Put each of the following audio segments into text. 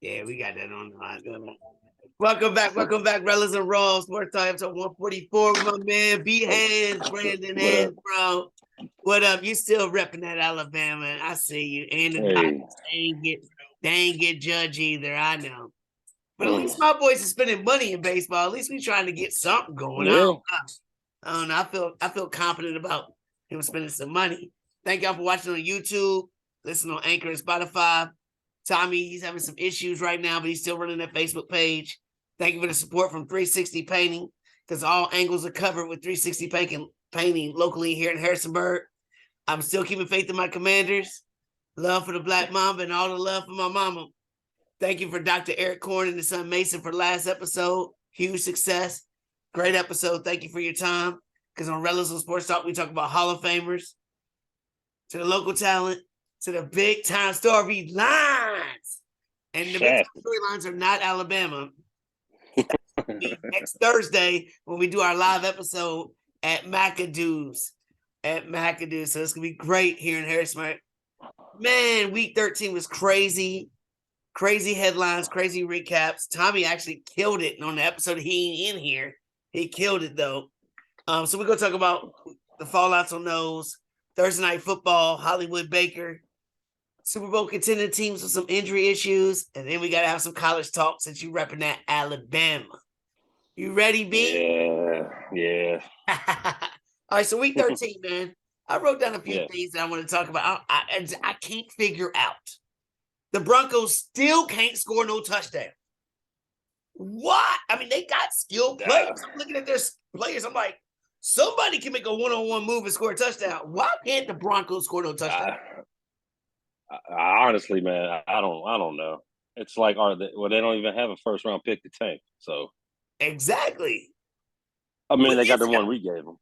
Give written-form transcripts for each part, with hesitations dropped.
Yeah, we got that on the line. Welcome back, Rellism Raw Sports Talk, episode 144 with my man B Hands, Brandon What up? Hands, bro. What up? You still repping that Alabama? I see you. And the Hey, Dodgers, they ain't get judged either. I know, but at mm, least my boys are spending money in baseball. At least we trying to get something going. yeah, I don't know. I feel confident about him spending some money. Thank y'all for watching on YouTube. Listen on Anchor and Spotify. Tommy, he's having some issues right now, but he's still running that Facebook page. Thank you for the support from 360 Painting, because all angles are covered with 360 painting locally here in Harrisonburg. I'm still keeping faith in my Commanders. Love for the Black Mamba and all the love for my mama. Thank you for Dr. Eric Korn and his son Mason for the last episode. Huge success. Great episode. Thank you for your time. Because on Rellism Sports Talk, we talk about Hall of Famers, to the local talent, to the big time storylines. And the big time storylines are not Alabama. Next Thursday, when we do our live episode at McAdoo's. So it's going to be great here in Harrisburg. Man, week 13 was crazy. Crazy headlines, crazy recaps. Tommy actually killed it on the episode. He ain't in here. He killed it, though. So we're going to talk about the fallouts on those. Thursday Night Football, Hollywood Baker, Super Bowl contending teams with some injury issues, and then we got to have some college talk since you repping that Alabama. You ready, B? Yeah. All right, so week 13, man. I wrote down a few things that I want to talk about. I can't figure out. The Broncos still can't score no touchdown. What? I mean, they got skilled players. I'm looking at their players. I'm like, somebody can make a one-on-one move and score a touchdown. Why can't the Broncos score no touchdown? Honestly, man, I don't know. It's like, they don't even have a first round pick to tank. So exactly. I mean, they got the one we gave them,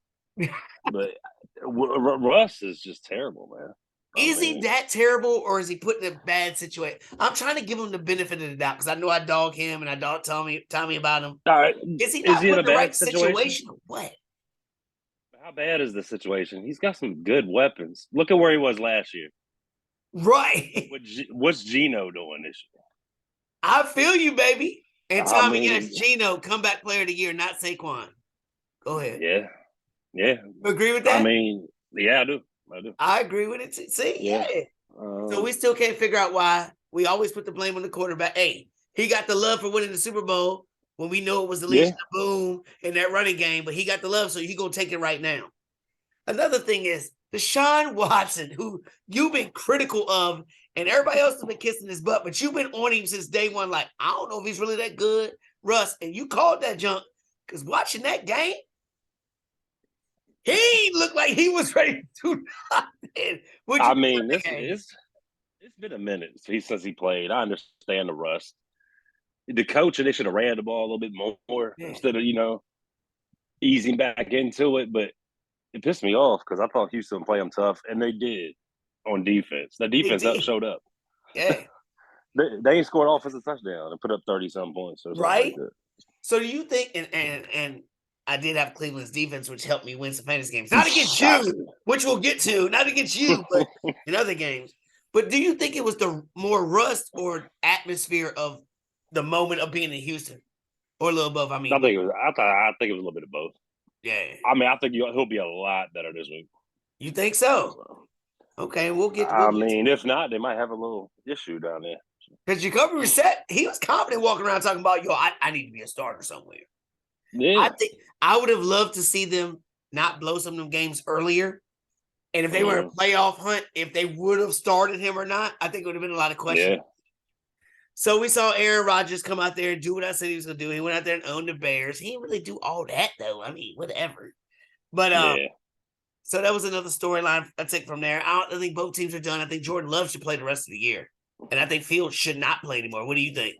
but Russ is just terrible, man. Is he that terrible, or is he put in a bad situation? I'm trying to give him the benefit of the doubt because I know I dog him and I dog Tommy about him. All right. Is he not put in the right situation or what? How bad is the situation? He's got some good weapons. Look at where he was last year. Right. What's Geno doing this year? I feel you, baby. And Tommy, yes, Geno, comeback player of the year, not Saquon. Go ahead. Yeah. You agree with that? I mean, yeah, I do. I agree with it too. See, yeah. So we still can't figure out why. We always put the blame on the quarterback. Hey, he got the love for winning the Super Bowl when we know it was the Legion of Boom in that running game, but he got the love, so he gonna take it right now. Another thing is Deshaun Watson, who you've been critical of, and everybody else has been kissing his butt, but you've been on him since day one. Like, I don't know if he's really that good, Russ, and you called that junk because watching that game, he looked like he was ready to do nothing. I mean, it's been a minute since he played. I understand the rust. The coach, they should have ran the ball a little bit more instead of, easing back into it. But it pissed me off because I thought Houston would play them tough, and they did on defense. The defense showed up. Yeah. they ain't scored an offensive touchdown and put up 30-something points. So right? Like so do you think, and I did have Cleveland's defense, which helped me win some fantasy games. Not against you, which we'll get to. Not against you, but in other games. But do you think it was the more rust or atmosphere of the moment of being in Houston, or a little both? I mean, I think it was a little bit of both. Yeah. I mean, I think he'll be a lot better this week. You think so? Okay, we'll get. If not, they might have a little issue down there. Because Jacoby Brissett, he was confident walking around talking about, I need to be a starter somewhere. Yeah. I think I would have loved to see them not blow some of them games earlier. And if they were in a playoff hunt, if they would have started him or not, I think it would have been a lot of questions. Yeah. So we saw Aaron Rodgers come out there and do what I said he was going to do. He went out there and owned the Bears. He didn't really do all that, though. I mean, whatever. But so that was another storyline I take from there. I think both teams are done. I think Jordan Love should play the rest of the year. And I think Fields should not play anymore. What do you think?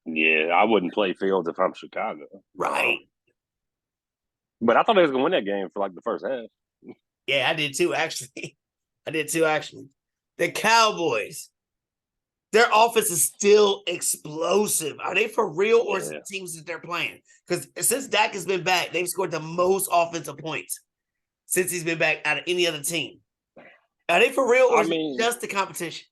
Yeah, I wouldn't play Fields if I'm Chicago. Right. But I thought they was going to win that game for like the first half. Yeah, I did too, actually. The Cowboys, their offense is still explosive. Are they for real, or is it teams that they're playing? Because since Dak has been back, they've scored the most offensive points since he's been back out of any other team. Are they for real, or is it just the competition?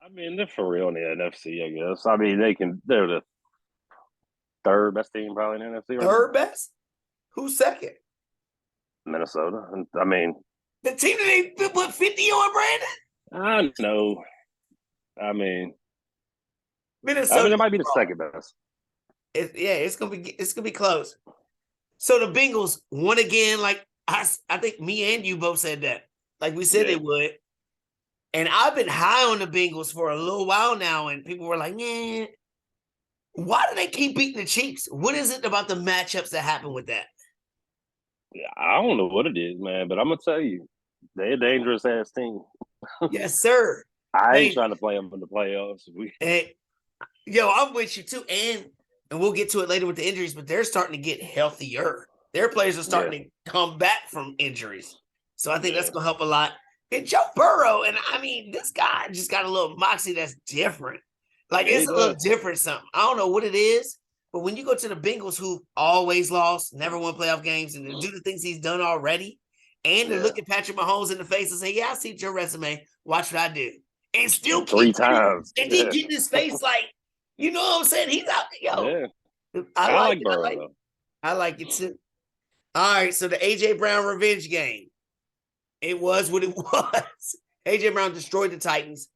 I mean, they're for real in the NFC, I guess. I mean, they're the third best team probably in the NFC right now. Third best? Who's second? Minnesota. I mean, the team that they put 50 on, Brandon? I know. I mean, Minnesota. it might be the second best. It's gonna be close. So the Bengals won again. Like I think me and you both said that. Like we said they would. And I've been high on the Bengals for a little while now, and people were like, "Yeah, why do they keep beating the Chiefs? What is it about the matchups that happen with that?" Yeah, I don't know what it is, man, but I'm gonna tell you, they're a dangerous ass team. Yes, sir. I ain't trying to play them in the playoffs. I'm with you too, and we'll get to it later with the injuries, but they're starting to get healthier. Their players are starting to come back from injuries, so I think that's gonna help a lot. And Joe Burrow, and I mean, this guy just got a little moxie that's different. Like it's a little different something. I don't know what it is, but when you go to the Bengals, who always lost, never won playoff games, and to do the things he's done already, and to look at Patrick Mahomes in the face and say, "Yeah, I see your resume. Watch what I do," and still three times, and he get in his face like, you know what I'm saying? He's out there, I like Burrow. I like it too. All right, so the AJ Brown revenge game. It was what it was. AJ Brown destroyed the Titans.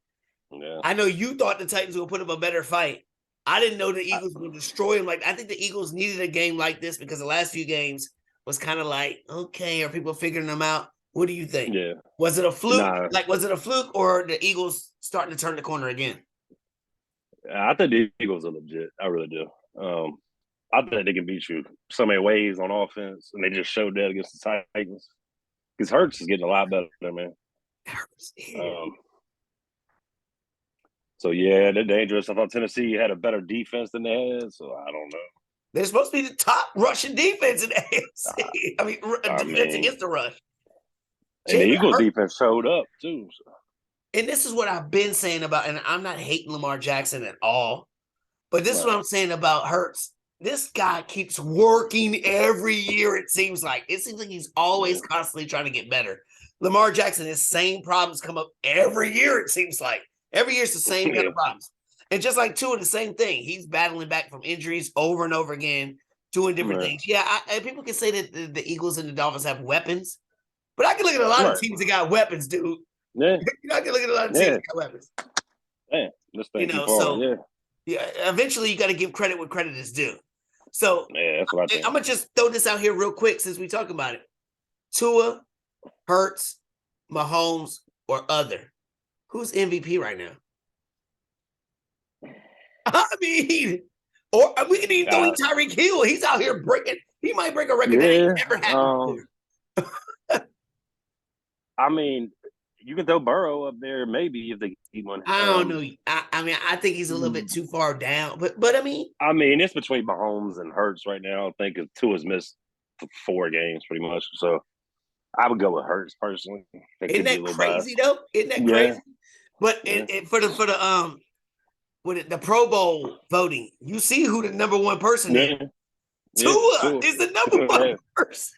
Yeah. I know you thought the Titans would put up a better fight. I didn't know the Eagles would destroy him. Like I think the Eagles needed a game like this because the last few games was kind of like, okay, are people figuring them out? What do you think? Yeah. Was it a fluke? Was it a fluke or the Eagles starting to turn the corner again? I think the Eagles are legit. I really do. I think they can beat you so many ways on offense, and they just showed that against the Titans. Because Hurts is getting a lot better, man. So, they're dangerous. I thought Tennessee had a better defense than they had, so I don't know. They're supposed to be the top rushing defense in the AFC. Defense against the rush. And the Eagles defense showed up, too. So. And this is what I've been saying about, and I'm not hating Lamar Jackson at all, but this is what I'm saying about Hurts. This guy keeps working every year, it seems like. It seems like he's always constantly trying to get better. Lamar Jackson, his same problems come up every year, it seems like. Every year it's the same kind of problems. And just like Tua, the same thing. He's battling back from injuries over and over again, doing different things. Yeah, people can say that the Eagles and the Dolphins have weapons, but I can look at a lot of teams that got weapons, dude. Yeah. I can look at a lot of teams that got weapons. Eventually you got to give credit where credit is due. So that's what I think. I'm going to just throw this out here real quick since we talk about it. Tua, Hurts, Mahomes, or other. Who's MVP right now? I mean, or we can even throw in Tyreek Hill. He's out here breaking. He might break a record that ain't never happened before. I mean, you can throw Burrow up there maybe if they keep one. I don't know. I think he's a little bit too far down. But I mean, it's between Mahomes and Hurts right now. I think Tua's missed 4 games pretty much. So I would go with Hurts personally. Isn't that crazy though? Isn't that crazy? But for the Pro Bowl voting, you see who the number one person is. Tua is the number one person.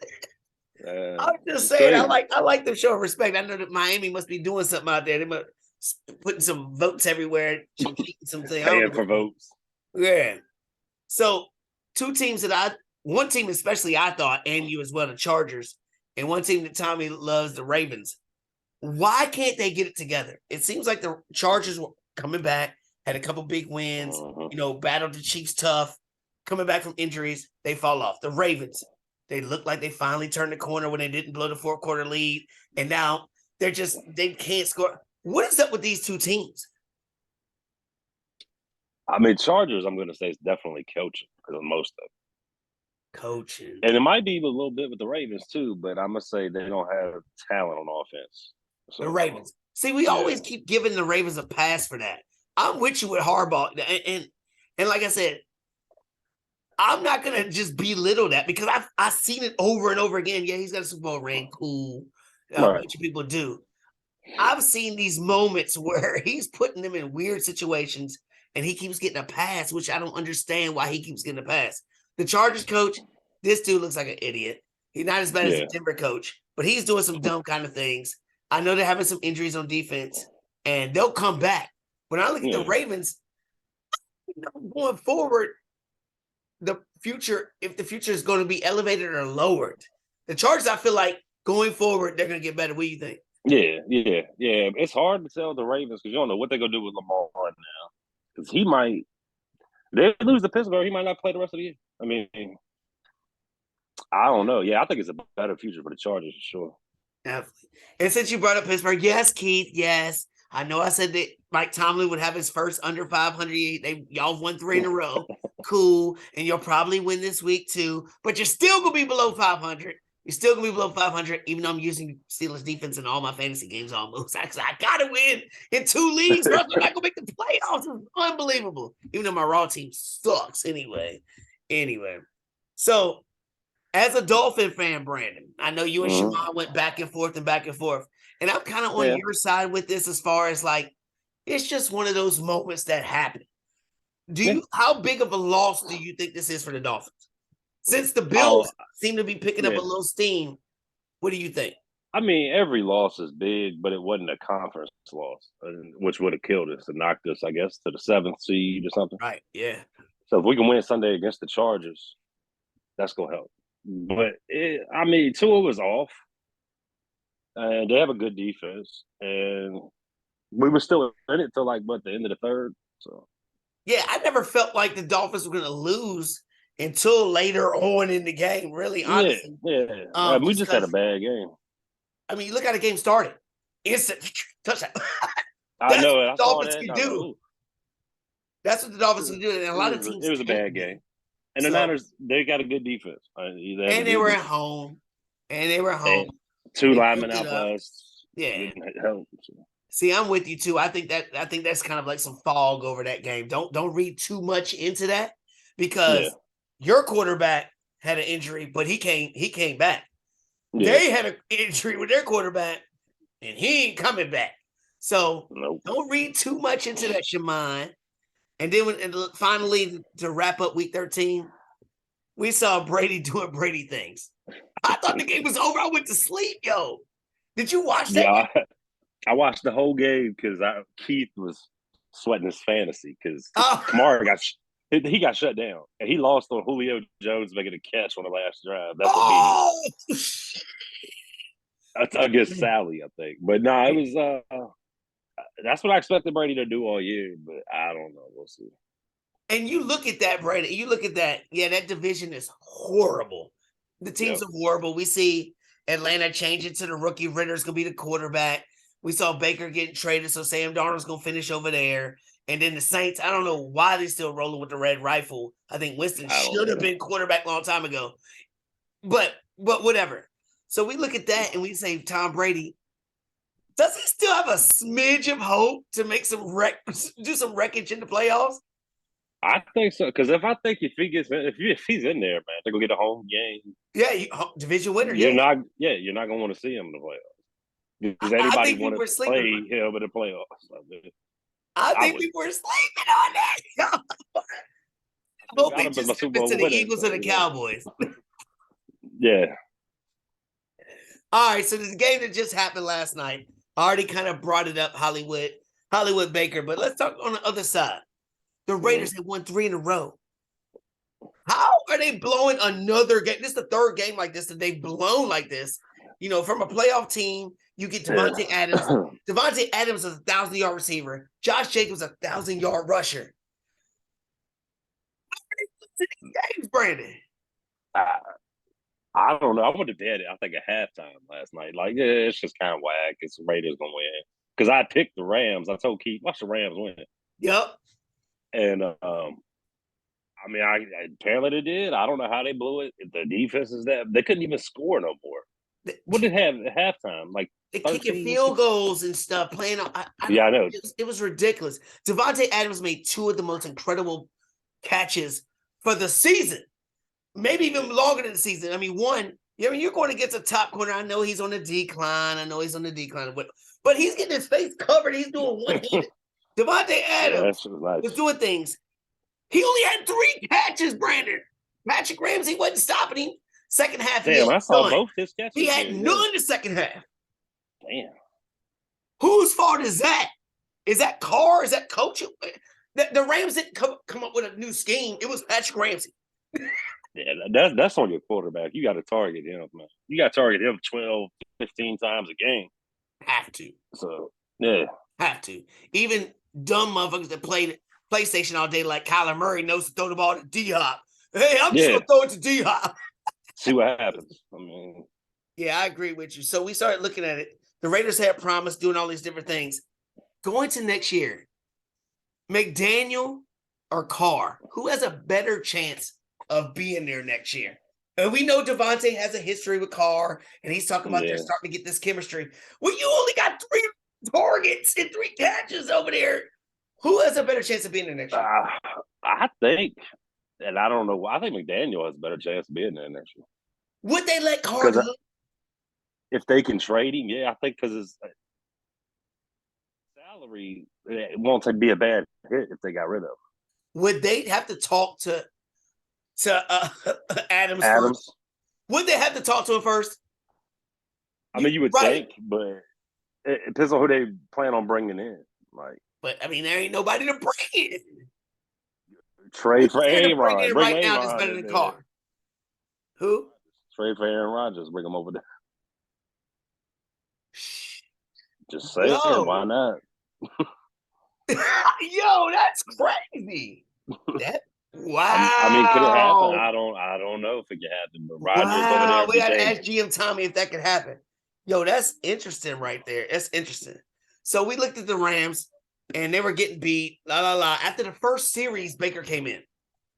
I'm just saying, I like them showing respect. I know that Miami must be doing something out there. They must putting some votes everywhere, something. Paying for votes. Yeah. So 2 teams one team especially I thought, and you as well, the Chargers, and one team that Tommy loves, the Ravens. Why can't they get it together? It seems like the Chargers were coming back, had a couple big wins, battled the Chiefs tough, coming back from injuries. They fall off. The Ravens, they look like they finally turned the corner when they didn't blow the 4th quarter lead. And now they can't score. What is up with these 2 teams? I mean, Chargers, I'm going to say, is definitely coaching for the most of it. Coaching. And it might be a little bit with the Ravens, too, but I'm going to say they don't have talent on offense. So, the Ravens. See, we always keep giving the Ravens a pass for that. I'm with you with Harbaugh. And like I said, I'm not going to just belittle that because I've seen it over and over again. Yeah, he's got a Super Bowl ring. Cool. A bunch of people do. I've seen these moments where he's putting them in weird situations and he keeps getting a pass, which I don't understand why he keeps getting a pass. The Chargers coach, this dude looks like an idiot. He's not as bad as the Denver coach, but he's doing some dumb kind of things. I know they're having some injuries on defense, and they'll come back. When I look at the Ravens, going forward, if the future is going to be elevated or lowered. The Chargers, I feel like going forward, they're going to get better. What do you think? Yeah. It's hard to tell the Ravens because you don't know what they're going to do with Lamar now. Because they lose to Pittsburgh, he might not play the rest of the year. I mean, I don't know. Yeah, I think it's a better future for the Chargers for sure. Definitely. And since you brought up Pittsburgh, yes, Keith, yes. I know I said that Mike Tomlin would have his first under 500. Y'all won 3 in a row. Cool. And you'll probably win this week too. But you're still going to be below 500. You're still going to be below 500, even though I'm using Steelers defense in all my fantasy games almost. I got to win in 2 leagues. Or else I'm not going to make the playoffs. It's unbelievable. Even though my Raw team sucks anyway. So, as a Dolphin fan, Brandon, I know you and Shamon went back and forth. And I'm kind of on your side with this as far as like, it's just one of those moments that happen. How big of a loss do you think this is for the Dolphins? Since the Bills seem to be picking up a little steam, what do you think? I mean, every loss is big, but it wasn't a conference loss, which would have killed us and knocked us, I guess, to the 7th seed or something. Right, yeah. So if we can win Sunday against the Chargers, that's going to help. But, Tua was off, and they have a good defense, and we were still in it till, the end of the 3rd. So, yeah, I never felt like the Dolphins were going to lose until later on in the game, really, honestly. Yeah. We just had a bad game. I mean, you look how the game started. Instant touchdown. I know it. That's what the Dolphins can do. That's what the Dolphins can do. And a lot of teams. It was a bad game. And the Niners, they got a good defense. And they were at home. And 2 linemen out last. Yeah. Help. See, I'm with you too. I think that's kind of like some fog over that game. Don't read too much into that because your quarterback had an injury, but he came back. Yeah. They had an injury with their quarterback, and he ain't coming back. So Don't read too much into that, Shaman. And then finally, to wrap up Week 13, we saw Brady doing Brady things. I thought the game was over. I went to sleep, yo. Did you watch that? Yeah, I watched the whole game because Keith was sweating his fantasy because Kamara got shut down. And he lost on Julio Jones making a catch on the last drive. That's what against Sally, I think. But no, it was that's what I expected Brady to do all year, but I don't know. We'll see. And you look at that, Brady. You look at that. Yeah, that division is horrible. The teams are horrible. We see Atlanta change it to the rookie. Ritter's going to be the quarterback. We saw Baker getting traded, so Sam Darnold's going to finish over there. And then the Saints, I don't know why they're still rolling with the red rifle. I think Winston should have been quarterback a long time ago. But whatever. So we look at that and we say, Tom Brady, does he still have a smidge of hope to make do some wreckage in the playoffs? I think so, because if he's in there, man, they're gonna get a home game. Yeah, division winner. You're not gonna want to see him in the playoffs because anybody want to play him in the playoffs. I think people were sleeping on that. I hope they just to the Eagles and the Cowboys. Yeah. All right, so this game that just happened last night, I already kind of brought it up, Hollywood Baker, but let's talk on the other side. The Raiders have won 3 in a row. How are they blowing another game? This is the 3rd game like this that they've blown like this. You know, from a playoff team, you get Devontae Adams. Devontae Adams is a 1,000-yard receiver. Josh Jacobs a 1,000-yard rusher. How are they losing these games, Brandon? I don't know. I went to bed, I think, at halftime last night. It's just kind of whack. It's the Raiders going to win. Because I picked the Rams. I told Keith, watch the Rams win. Yep. And, apparently they did. I don't know how they blew it. The defense is that. They couldn't even score no more. What did they have at halftime? They're kicking field goals and stuff, playing. I know. It was ridiculous. Devontae Adams made 2 of the most incredible catches for the season. Maybe even longer than the season. I mean, you're going against a top corner. I know he's on the decline. But he's getting his face covered. He's doing one-handed. Devontae Adams was doing things. He only had 3 catches, Brandon. Patrick Ramsey wasn't stopping him. Second half, I saw both his catches. He had none the second half. Damn. Whose fault is that? Is that Carr? Is that coach? The Rams didn't come up with a new scheme. It was Patrick Ramsey. Yeah, that's on your quarterback. You got to target him, man. You got to target him 12, 15 times a game. Have to. So, yeah. Have to. Even dumb motherfuckers that played PlayStation all day like Kyler Murray knows to throw the ball to D-Hop. Hey, I'm just going to throw it to D-Hop. See what happens. I mean. Yeah, I agree with you. So we started looking at it. The Raiders had promised doing all these different things. Going to next year, McDaniel or Carr, who has a better chance of being there next year? And we know Devontae has a history with Carr, and he's talking about they're starting to get this chemistry. Well, you only got 3 targets and 3 catches over there. Who has a better chance of being there next year? I think, and I don't know, I think McDaniel has a better chance of being there next year. Would they let Carr go? If they can trade him, yeah, I think because his salary, it won't be a bad hit if they got rid of him. Would they have to talk to Adams first? Would they have to talk to him first? I mean, you would think, but it depends on who they plan on bringing in. But I mean, there ain't nobody to bring in. Trade for Aaron right now that's better than Carr. Who? Trade for Aaron Rodgers. Bring him over there. Just say it. Why not? Yo, that's crazy. Wow. I mean, could it happen? I don't know if it could happen. But Rodgers over there. We gotta ask GM Tommy if that could happen. Yo, that's interesting right there. That's interesting. So we looked at the Rams and they were getting beat. After the first series, Baker came in.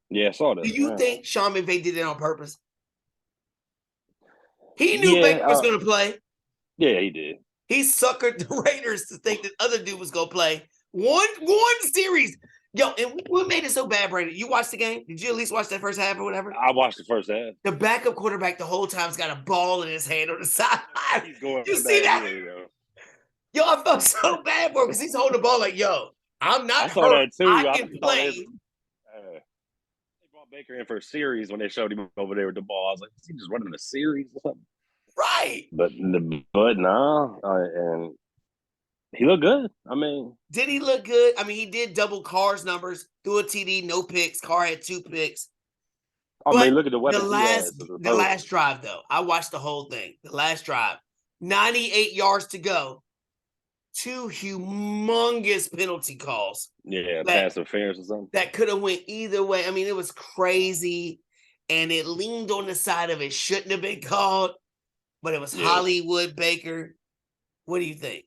Yeah, I saw that. Do you think Sean McVay did it on purpose? He knew Baker was going to play. Yeah, he did. He suckered the Raiders to think that other dude was going to play. One series. Yo, and what made it so bad, Brandon? You watched the game? Did you at least watch that first half or whatever? I watched the first half. The backup quarterback the whole time's got a ball in his hand on the sideline. You see that? Yo, I felt so bad for him because he's holding the ball like, yo, I'm not hurt. I can play. They brought Baker in for a series when they showed him over there with the ball. I was like, is he just running a series or something? Right. But no, and he looked good. I mean, did he look good? I mean, he did double Carr's numbers, threw a TD, no picks. Carr had 2 picks. I mean, look at the weapons. The last drive, though, I watched the whole thing. The last drive, 98 yards to go. 2 humongous penalty calls. Yeah, pass interference or something. That could have went either way. I mean, it was crazy, and it leaned on the side of it. Shouldn't have been called, but it was Hollywood Baker. What do you think?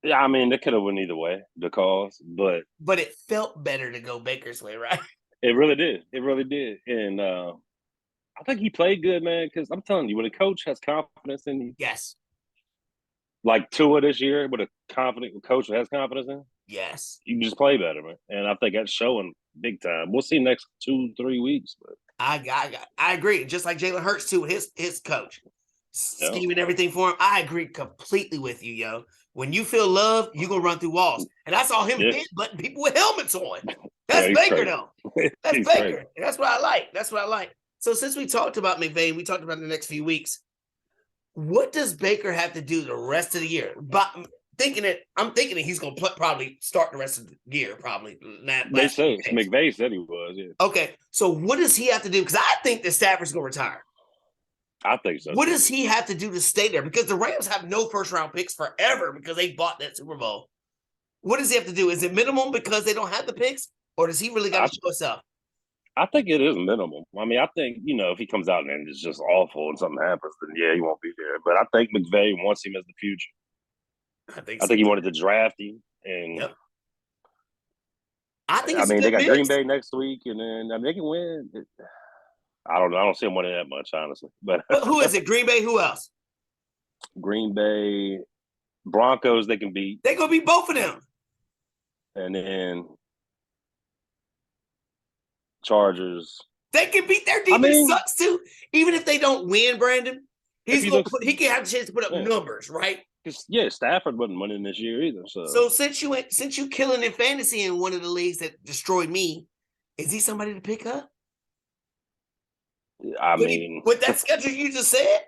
Yeah, I mean, they could have went either way, the calls, but it felt better to go Baker's way, right? It really did. It really did. And I think he played good, man, because I'm telling you, when a coach has confidence in you. Yes. Like Tua this year, with a confident coach who has confidence in. Yes. You can just play better, man. And I think that's showing big time. We'll see next 2-3 weeks. But I agree. Just like Jalen Hurts, too, his coach. Scheming everything for him. I agree completely with you, yo. When you feel love, you're going to run through walls. And I saw him butting people with helmets on. That's Baker, though. That's Baker. Crazy. That's what I like. So since we talked about McVay, we talked about the next few weeks, what does Baker have to do the rest of the year? But I'm thinking that he's going to probably start the rest of the year, probably. They say McVay said he was, yeah. Okay, so what does he have to do? Because I think that Stafford's going to retire. I think so. What does he have to do to stay there? Because the Rams have no first-round picks forever because they bought that Super Bowl. What does he have to do? Is it minimum because they don't have the picks, or does he really got to show himself? I think it is minimum. I mean, I think, if he comes out and it's just awful and something happens, then he won't be there. But I think McVay wants him as the future. I think he wanted to draft him. And I mean, they got Green Bay next week, and then they can win. I don't know. I don't see them winning that much, honestly. But who is it? Green Bay? Who else? Green Bay, Broncos. They can beat. They're gonna beat both of them. And then Chargers. They can beat their defense. Sucks too. Even if they don't win, Brandon, he can have a chance to put up numbers, right? Stafford wasn't winning this year either. So since you killing in fantasy in one of the leagues that destroyed me, is he somebody to pick up? With that schedule you just said,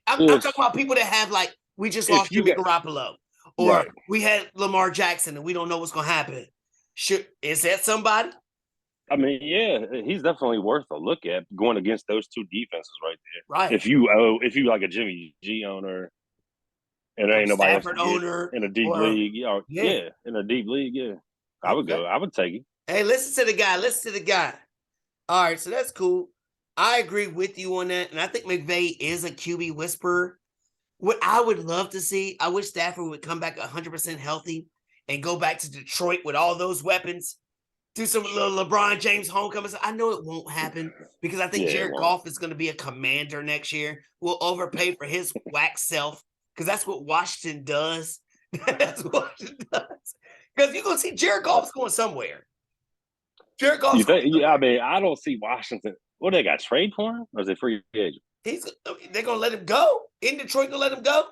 I'm talking about people that have we just lost Jimmy Garoppolo, Or Right. we had Lamar Jackson and we don't know what's going to happen. Is that somebody? I mean, yeah, he's definitely worth a look at going against those two defenses right there. Right. If you like a Jimmy G owner and there ain't nobody else to Stafford get owner in a deep league, in a deep league, yeah. I would go. I would take it. Hey, listen to the guy. All right, so that's cool. I agree with you on that. And I think McVay is a QB whisperer. What I would love to see, I wish Stafford would come back 100% healthy and go back to Detroit with all those weapons. Do some little LeBron James homecoming. I know it won't happen because I think Jared Goff is going to be a commander next year. We'll overpay for his whack self because that's what Washington does. That's what Washington does. Because you're going to see Jared Goff's going somewhere. Jared Goff's I mean, I don't see Washington. What, they got trade for him? Or is it free agent? They're going to let him go? In Detroit, going to let him go?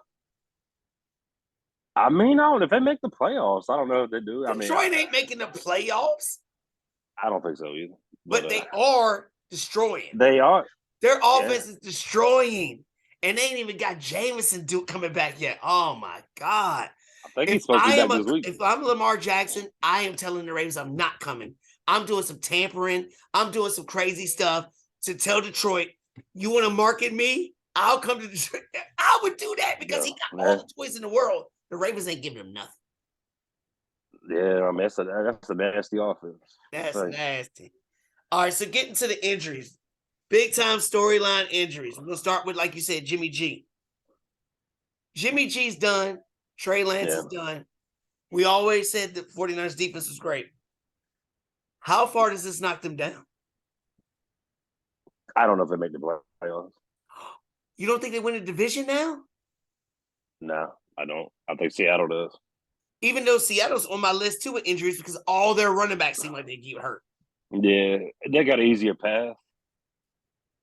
I mean, I don't know if they make the playoffs. I don't know if they do. Detroit ain't making the playoffs. I don't think so either. But they are destroying. They are. Their offense is destroying. And they ain't even got Jameson coming back yet. Oh, my God. I think he's supposed to be back this week. If I'm Lamar Jackson, I am telling the Ravens I'm not coming. I'm doing some tampering. I'm doing some crazy stuff to tell Detroit, you want to market me? I'll come to Detroit. I would do that because he got all the toys in the world. The Ravens ain't giving him nothing. Yeah, I mean, that's a nasty offense. That's nasty. All right, so getting to the injuries. Big-time storyline injuries. We're going to start with, like you said, Jimmy G. Jimmy G's done. Trey Lance is done. We always said the 49ers defense was great. How far does this knock them down? I don't know if they make the playoffs. You don't think they win the division now? No, I don't. I think Seattle does. Even though Seattle's on my list too with injuries because all their running backs seem like they get hurt. Yeah, they got an easier path.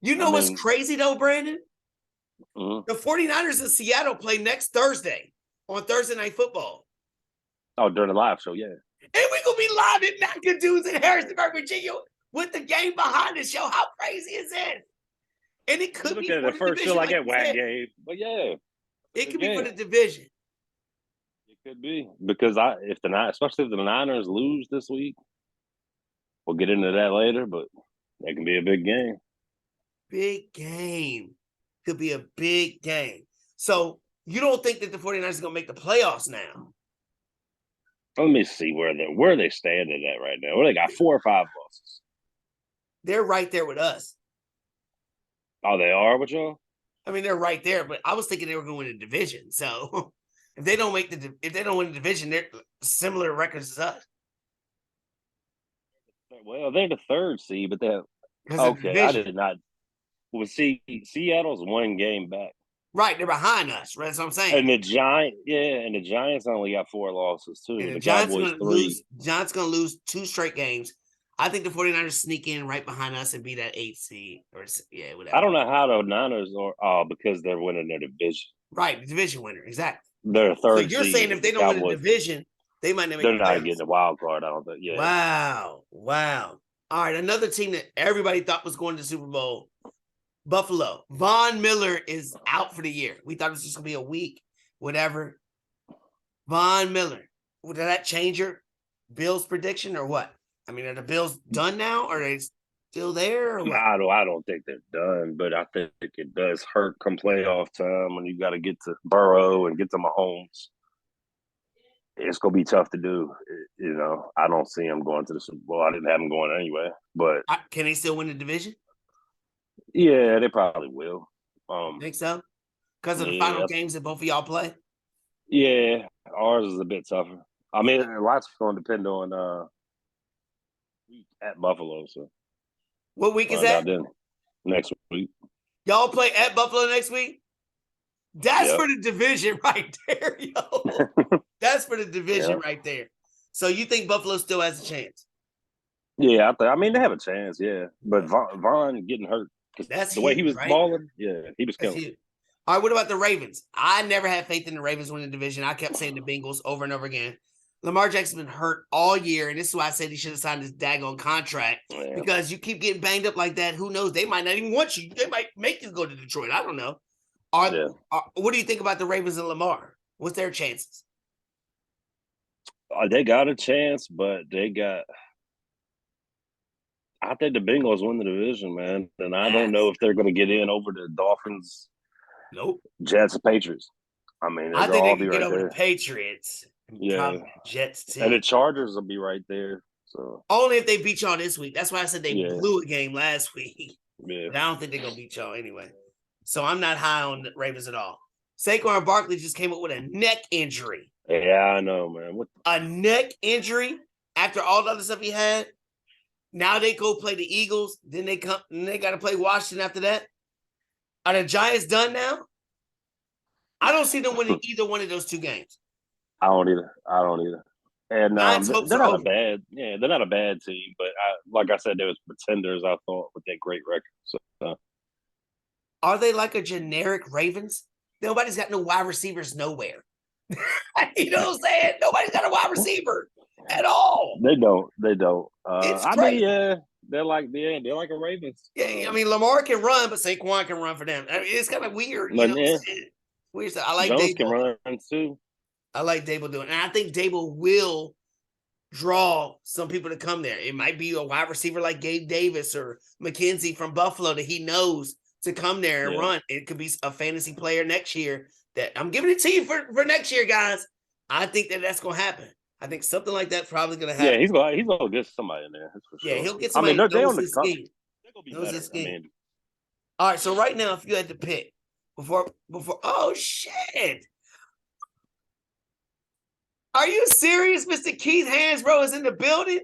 You know what's crazy though, Brandon? Mm-hmm. The 49ers in Seattle play next Thursday on Thursday Night Football. Oh, during the live show, yeah. And we're going to be live at Nacogdoches in Harrisonburg, Virginia with the game behind the show. How crazy is that? And it could be for the first division, show like that whack game. But yeah. It could be for the division. It could be. Because especially if the Niners lose this week, we'll get into that later, but that can be a big game. Big game. Could be a big game. So you don't think that the 49ers are going to make the playoffs now? Let me see where they standing at right now. Well, they got 4 or 5 losses. They're right there with us. Oh, they are with y'all? I mean, they're right there, but I was thinking they were going to win the division. So if they don't win the division, they're similar records as us. Well, they're the 3rd seed, but they're okay. I did not. Well, see, Seattle's 1 game back. Right, they're behind us. Right, that's what I'm saying. And the Giants only got 4 losses too. And the Giants Cowboys 3. Giants going to lose 2 straight games. I think the 49ers sneak in right behind us and be that 8th seed. Whatever. I don't know how the Niners are because they're winning their division. Right, the division winner, exactly. They're 3rd. So you're saying if they don't win the division, they might not make They're not getting the wild card, I don't think. Yeah. Wow. All right, another team that everybody thought was going to the Super Bowl, Buffalo. Von Miller is out for the year. We thought it was just going to be a week, whatever. Von Miller. Would that change your Bills prediction or what? I mean, are the Bills done now? Or are they still there? Or what? I don't think they're done, but I think it does hurt come playoff time when you got to get to Burrow and get to Mahomes. It's going to be tough to do. You know, I don't see them going to the Super Bowl. I didn't have them going anyway. But can they still win the division? Yeah, they probably will. Think so? Because of the final games that both of y'all play? Yeah, ours is a bit tougher. I mean, a lot's going to depend on week at Buffalo. So, what week is that? Next week. Y'all play at Buffalo next week? That's for the division right there, yo. That's for the division right there. So you think Buffalo still has a chance? Yeah, I mean, they have a chance, yeah. But Von getting hurt. That's the way he was balling. Yeah, he was killing. All right, what about the Ravens? I never had faith in the Ravens winning the division. I kept saying the Bengals over and over again. Lamar Jackson's been hurt all year, and this is why I said he should have signed this daggone contract because you keep getting banged up like that. Who knows? They might not even want you. They might make you go to Detroit. I don't know. What do you think about the Ravens and Lamar? What's their chances? They got a chance, but I think the Bengals win the division, man. And I don't know if they're going to get in over the Dolphins, Nope. Jets, and Patriots. I mean, I they'll think they all can be get right over the there. Patriots. Yeah. Probably Jets too. And the Chargers will be right there. So only if they beat y'all this week. That's why I said they Yeah. blew a game last week. Yeah. But I don't think they're gonna beat y'all anyway. So I'm not high on the Ravens at all. Saquon Barkley just came up with a neck injury. Yeah, I know, man. A neck injury after all the other stuff he had. Now they go play the Eagles. Then they got to play Washington after that. Are the Giants done now? I don't see them winning either one of those two games. I don't either. And Giants' they're not over. they're not a bad team. But like I said, there was pretenders. I thought with that great record. So are they like a generic Ravens? Nobody's got no wide receivers nowhere. You know what I'm saying? Nobody's got a wide receiver at all. They don't. It's I crazy. mean, they're like a Ravens. Yeah, I mean Lamar can run, but Saquon can run for them. I mean, it's kind of weird. You know what I'm saying? Weird stuff. I like Jones Dable. can run too. I like Dable doing it. And I think Dable will draw some people to come there. It might be a wide receiver like Gabe Davis or McKenzie from Buffalo that he knows to come there and run. It could be a fantasy player next year that I'm giving it to you for next year, guys. I think that's going to happen. I think something like that's probably going to happen. Yeah, he's gonna get somebody in there. That's for sure. Yeah, he'll get somebody. I mean, they're on the his cusp. scheme. They're gonna be better. I mean, all right. So right now, if you had to pick before, oh shit. Are you serious? Mr. Keith Hansbrough is in the building.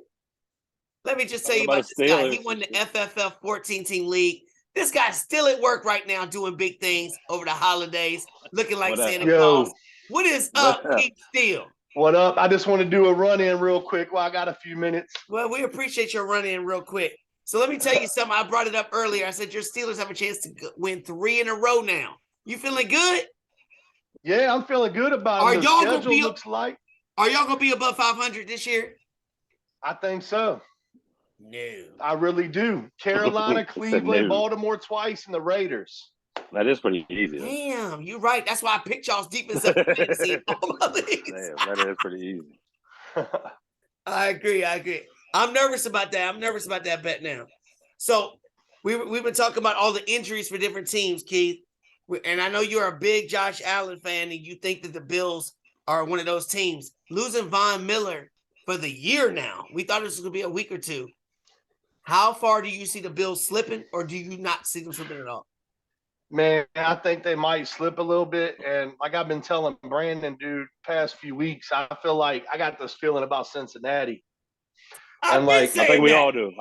Let me just tell you about this guy. He won the FFF 14-team league. This guy's still at work right now doing big things over the holidays, looking like Santa Claus. What is up, Keith Steele? What up? I just want to do a run-in real quick while I got a few minutes. Well, we appreciate your run-in real quick. So let me tell you something. I brought it up earlier. I said your Steelers have a chance to win 3 in a row now. You feeling good? Yeah, I'm feeling good about it. Are y'all going to be above 500 this year? I think so. No. I really do. Carolina, Cleveland, Baltimore twice, and the Raiders. That is pretty easy. Damn, you're right. That's why I picked y'all's defense up in fantasy in all of these. Damn, that is pretty easy. I agree. I'm nervous about that. I'm nervous about that bet now. So we've been talking about all the injuries for different teams, Keith. And I know you're a big Josh Allen fan and you think that the Bills are one of those teams. Losing Von Miller for the year now. We thought this was going to be a week or two. How far do you see the Bills slipping, or do you not see them slipping at all? Man, I think they might slip a little bit. And like I've been telling Brandon, dude, past few weeks, I feel like I got this feeling about Cincinnati. I think we all do.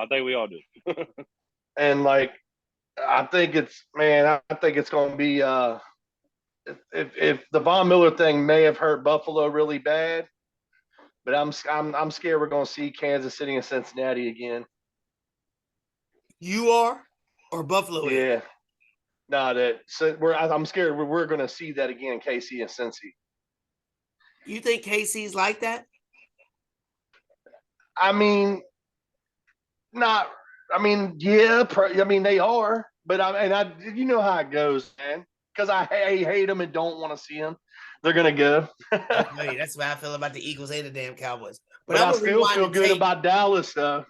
And like, I think it's going to be if the Von Miller thing may have hurt Buffalo really bad, but I'm scared we're going to see Kansas City and Cincinnati again. You are, or Buffalo? Yeah. No, I'm scared we're going to see that again, KC and Cincy. You think KC's like that? I mean, not. I mean, yeah. I mean, they are, but you know how it goes, man. Because I hate them and don't want to see them. They're gonna go. That's what I feel about the Eagles and the damn Cowboys. But I still feel good about Dallas, though.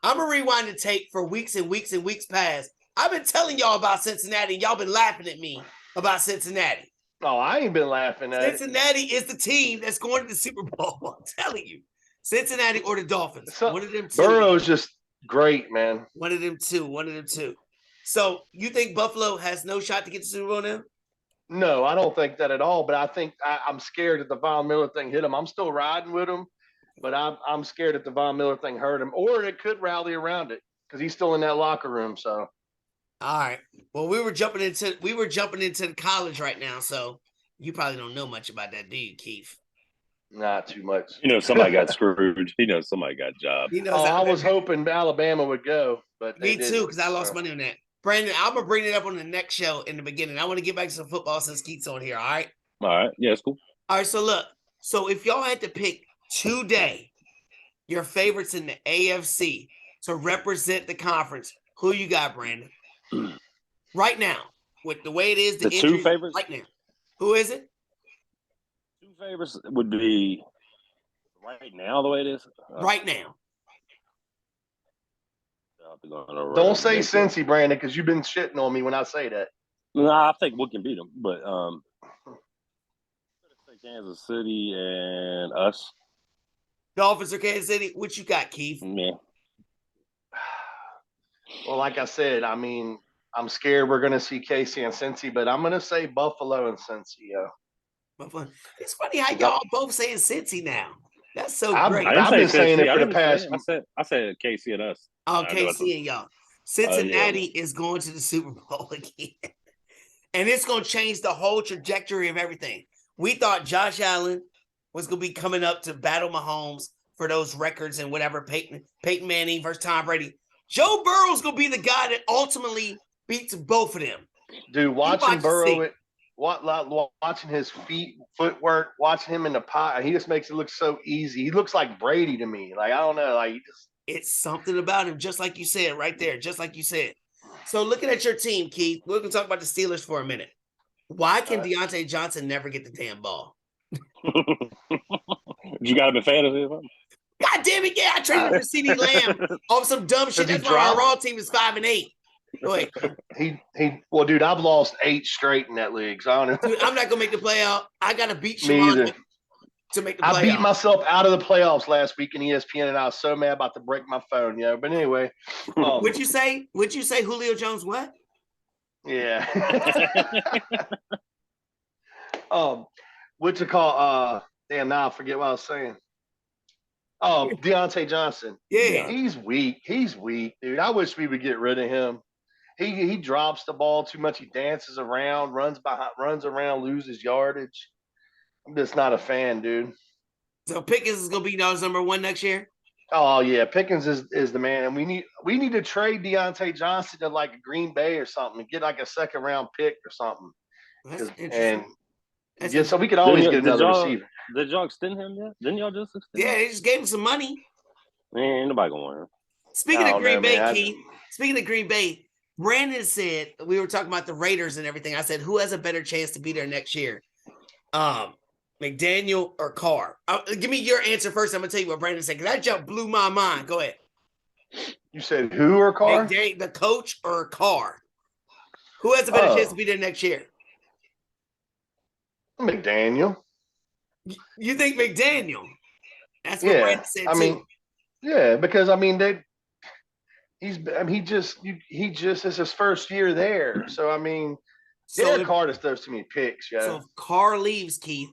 I'm gonna rewind the tape for weeks and weeks and weeks past. I've been telling y'all about Cincinnati, and y'all been laughing at me about Cincinnati. Oh, I ain't been laughing at Cincinnati is the team that's going to the Super Bowl. I'm telling you. Cincinnati or the Dolphins. One of them two. Burrow's just great, man. One of them two. So you think Buffalo has no shot to get the Super Bowl now? No, I don't think that at all. But I think I'm scared that the Von Miller thing hit him. I'm still riding with him, but I'm scared that the Von Miller thing hurt him, or it could rally around it because he's still in that locker room. So. All right. Well, we were jumping into the college right now, so you probably don't know much about that, do you, Keith? Not too much. Somebody got screwed. Somebody got jobbed. I was hoping Alabama would go, but me too, because I lost money on that. Brandon, I'm gonna bring it up on the next show in the beginning. I want to get back to some football since Keith's on here. All right. All right. Yeah, it's cool. All right. So look. So if y'all had to pick today your favorites in the AFC to represent the conference, who you got, Brandon? Right now, with the way it is, the two favorites right now. Who is it? Two favorites would be Right now, the way it is? Right now. Don't say Cincy, Brandon, because you've been shitting on me when I say that. No, I think we can beat them, but Kansas City and us. Dolphins or Kansas City? What you got, Keith? Yeah. Well, like I said, I mean, I'm scared we're going to see Casey and Cincy, but I'm going to say Buffalo and Cincy, yo. It's funny how y'all both saying Cincy now. That's so great. I've been saying it for the past. I said KC and us. Oh, KC and y'all. Cincinnati is going to the Super Bowl again. And it's going to change the whole trajectory of everything. We thought Josh Allen was going to be coming up to battle Mahomes for those records and whatever, Peyton Manning versus Tom Brady. Joe Burrow's going to be the guy that ultimately beats both of them. Dude, watching Burrow, watching his footwork, watching him in the pot, he just makes it look so easy. He looks like Brady to me. Like, I don't know. Like, it's something about him, just like you said right there, just like you said. So looking at your team, Keith, we're going to talk about the Steelers for a minute. Why can Deontay Johnson never get the damn ball? You got him in fantasy or something? God damn it, yeah, I traded for CeeDee Lamb off some dumb shit. That's why our Raw team is 5-8. Wait. Well, dude, I've lost 8 straight in that league. So I don't know. Dude, I'm not going to make the playoff. I got to beat Shamon to make the playoff. I beat myself out of the playoffs last week in ESPN, and I was so mad about to break my phone, yo. But anyway. Would you say Julio Jones what? Yeah. What's it called? Damn, now I forget what I was saying. Oh, Deontay Johnson. Yeah. He's weak, dude. I wish we would get rid of him. He drops the ball too much. He dances around, runs around, loses yardage. I'm just not a fan, dude. So Pickens is gonna be number 1 next year? Oh yeah, Pickens is the man. And we need to trade Deontay Johnson to like Green Bay or something and get like a 2nd round pick or something. That's interesting. So we could always get another receiver. Did y'all extend him yet? Didn't y'all just extend him? Yeah, they just gave him some money. Man, ain't nobody gonna want him. Speaking of Green Bay, Keith, speaking of Green Bay, Brandon said, we were talking about the Raiders and everything. I said, who has a better chance to be there next year? McDaniel or Carr? Give me your answer first. I'm going to tell you what Brandon said, because that jump blew my mind. Go ahead. You said who or Carr? The coach or Carr? Who has a better chance to be there next year? McDaniel. You think McDaniel? That's what Brandon said too. Yeah, because he just is his first year there. So Derek Carr just throws too many picks. Yeah. So if Carr leaves, Keith,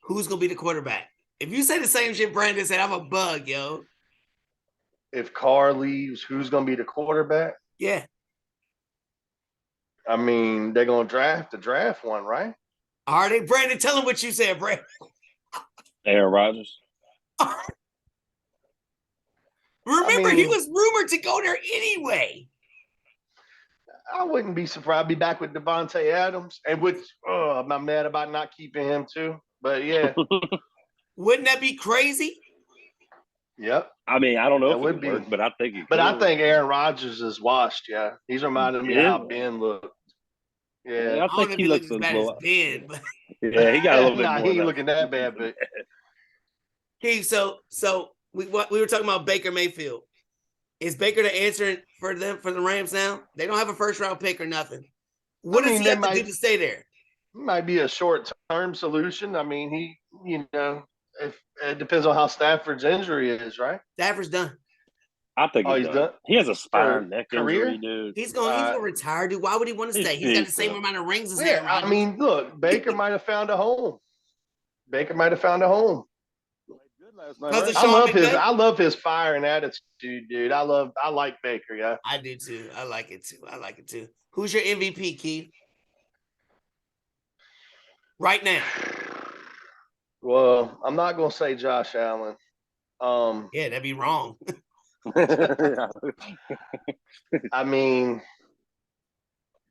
who's gonna be the quarterback? If you say the same shit Brandon said, I'm a bug, yo. If Carr leaves, who's gonna be the quarterback? Yeah. They're gonna draft one, right? Are they? Brandon, tell him what you said, Brandon. Aaron Rodgers. Remember, he was rumored to go there anyway. I wouldn't be surprised. I'd be back with Devontae Adams, and I'm mad about not keeping him too. But yeah, wouldn't that be crazy? Yep. I don't know if it would work, but I think it could. But I think Aaron Rodgers is washed. Yeah, he's reminding me of how Ben looked. Yeah, I think he looks as bad as Ben. But... yeah, he got a little bit more. He ain't looking that bad, but. Keith, so we were talking about Baker Mayfield. Is Baker the answer for the Rams now? They don't have a 1st round pick or nothing. What does he have to do to stay there? Might be a short-term solution. If it depends on how Stafford's injury is, right? Stafford's done. I think he's done. He has a spine neck career injury, dude. He's going to retire, dude. Why would he want to stay? He's got the same amount of rings as Aaron Rodgers. Look, Baker might have found a home. I love his fire and attitude, dude. I like Baker, yeah. I do too. I like it too. Who's your MVP, Keith? Right now. Well, I'm not gonna say Josh Allen. Yeah, that'd be wrong.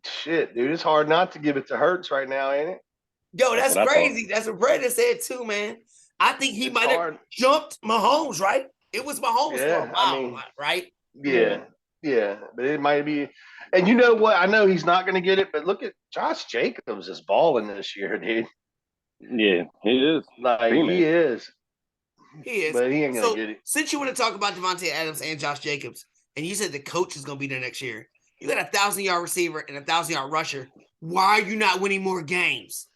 Shit, dude. It's hard not to give it to Hurts right now, ain't it? Yo, that's crazy. That's what Brandon said too, man. I think he might have jumped Mahomes, right? It was Mahomes for a while, right? Yeah. But it might be. And you know what? I know he's not going to get it, but look at Josh Jacobs is balling this year, dude. Yeah, he is. He is. He is. But he ain't going to So, get it. since you want to talk about Devontae Adams and Josh Jacobs, and you said the coach is going to be there next year, you got a 1,000-yard receiver and a 1,000-yard rusher. Why are you not winning more games?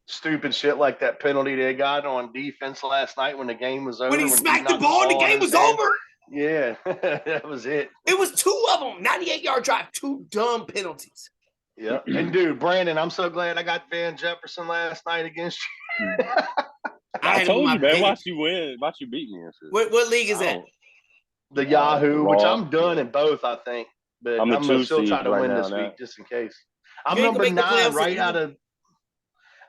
Stupid shit like that penalty they got on defense last night when the game was over. When he smacked the ball and the game was over? Yeah, that was it. It was 2 of them, 98-yard drive, 2 dumb penalties. Yeah, and dude, Brandon, I'm so glad I got Van Jefferson last night against you. I told you, man. Watch you win. Watch you beat me and shit. What league is that? The Yahoo, which I'm done in both, I think. But I'm going to still try to win this week just in case. I'm number 9 right out of –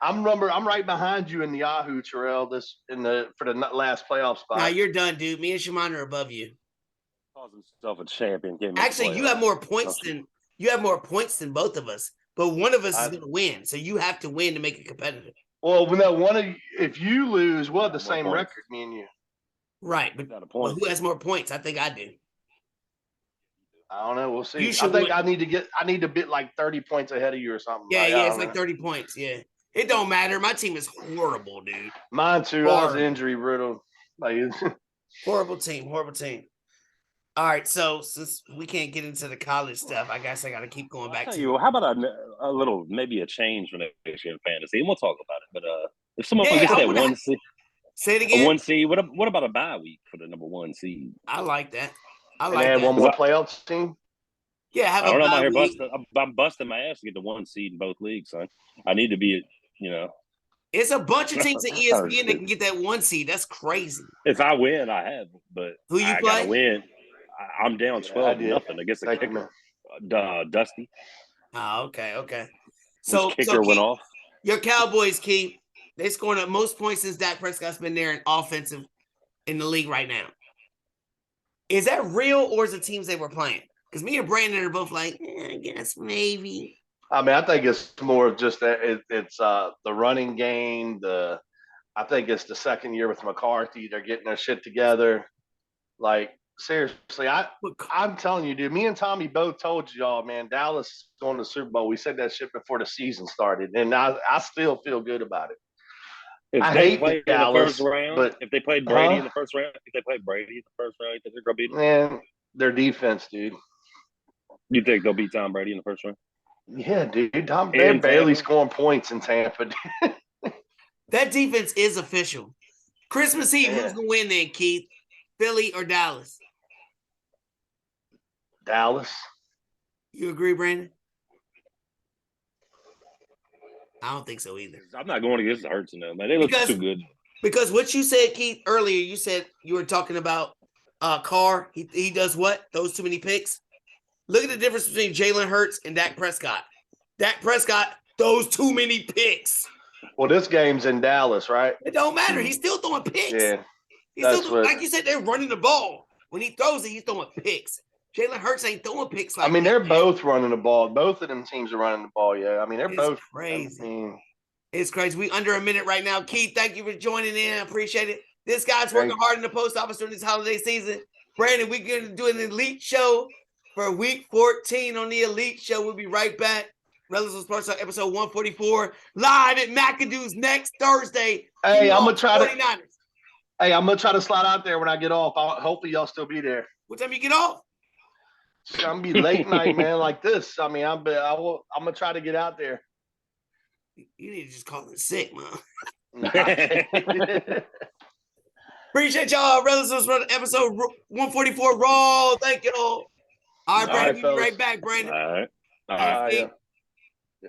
I'm right behind you in the Yahoo, Terrell, for the last playoff spot. Nah, you're done, dude. Me and Shimon are above you. Calls himself a champion. Actually, you have more points than both of us. But one of us is going to win, so you have to win to make it competitive. Well, if you lose, we'll have the same record, me and you. Right, but who has more points? I think I do. I don't know. We'll see. I think I need to bid like 30 points ahead of you or something. Yeah, it's like 30 points. Yeah. It don't matter. My team is horrible, dude. Mine too. I was injury riddled. Horrible team. All right, so since we can't get into the college stuff, I guess I got to keep going back to you. How about a little, maybe a change for next year in fantasy? And we'll talk about it. But if someone gets that 1 seed, say it again. A 1 seed. What about a bye week for the number 1 seed? I like that. Add one more playoffs team. Yeah, I don't know. I'm busting my ass to get the 1 seed in both leagues, son. I need to be, It's a bunch of teams at ESPN that can get that 1 seed. That's crazy. If I win, I have. But who you I play? Gotta win. I'm down 12-0 against the kicker, Dusty. Oh, okay. So kicker went off. Your Cowboys, Keith, they scoring the most points since Dak Prescott's been there in offensive in the league right now. Is that real, or is it teams they were playing? Because me and Brandon are both like, I guess maybe. I mean, I think it's more of just that it's the running game. I think it's the second year with McCarthy. They're getting their shit together. Like, seriously, I'm telling you, dude, me and Tommy both told y'all, man, Dallas is going to the Super Bowl. We said that shit before the season started, and I still feel good about it. If they played Dallas, in the first round, but if they played Brady in the first round, they're going to beat them? Man, their defense, dude. You think they'll beat Tom Brady in the first round? Yeah, dude. They're barely scoring points in Tampa. That defense is official. Christmas Eve, who's going to win then, Keith? Philly or Dallas? Dallas. You agree, Brandon? I don't think so either. I'm not going against the Hurts now, man. They look too good. Because what you said, Keith, earlier, you said you were talking about Carr. He does what? Those too many picks? Look at the difference between Jalen Hurts and Dak Prescott. Dak Prescott, those too many picks. Well, this game's in Dallas, right? It don't matter. He's still throwing picks. Yeah. Like you said, they're running the ball. When he throws it, he's throwing picks. Jalen Hurts ain't throwing picks like that. They're both running the ball. Both of them teams are running the ball, yeah. They're both crazy. It's crazy. We under a minute right now. Keith, thank you for joining in. I appreciate it. This guy's working hard in the post office during this holiday season. Brandon, we're going to do an elite show for week 14 on the elite show. We'll be right back. Rellism Sports Talk, episode 144, live at McAdoo's next Thursday. Hey, I'm going to try to – Hey, I'm going to try to slide out there when I get off. Hopefully, y'all still be there. What time you get off? I'm going to be late night, man, like this. I'm going to try to get out there. You need to just call in sick, man. Appreciate y'all. Rellism Sports episode 144 Raw. Thank y'all. All right, Brandon. We'll be right back, Brandon. All right. Yeah.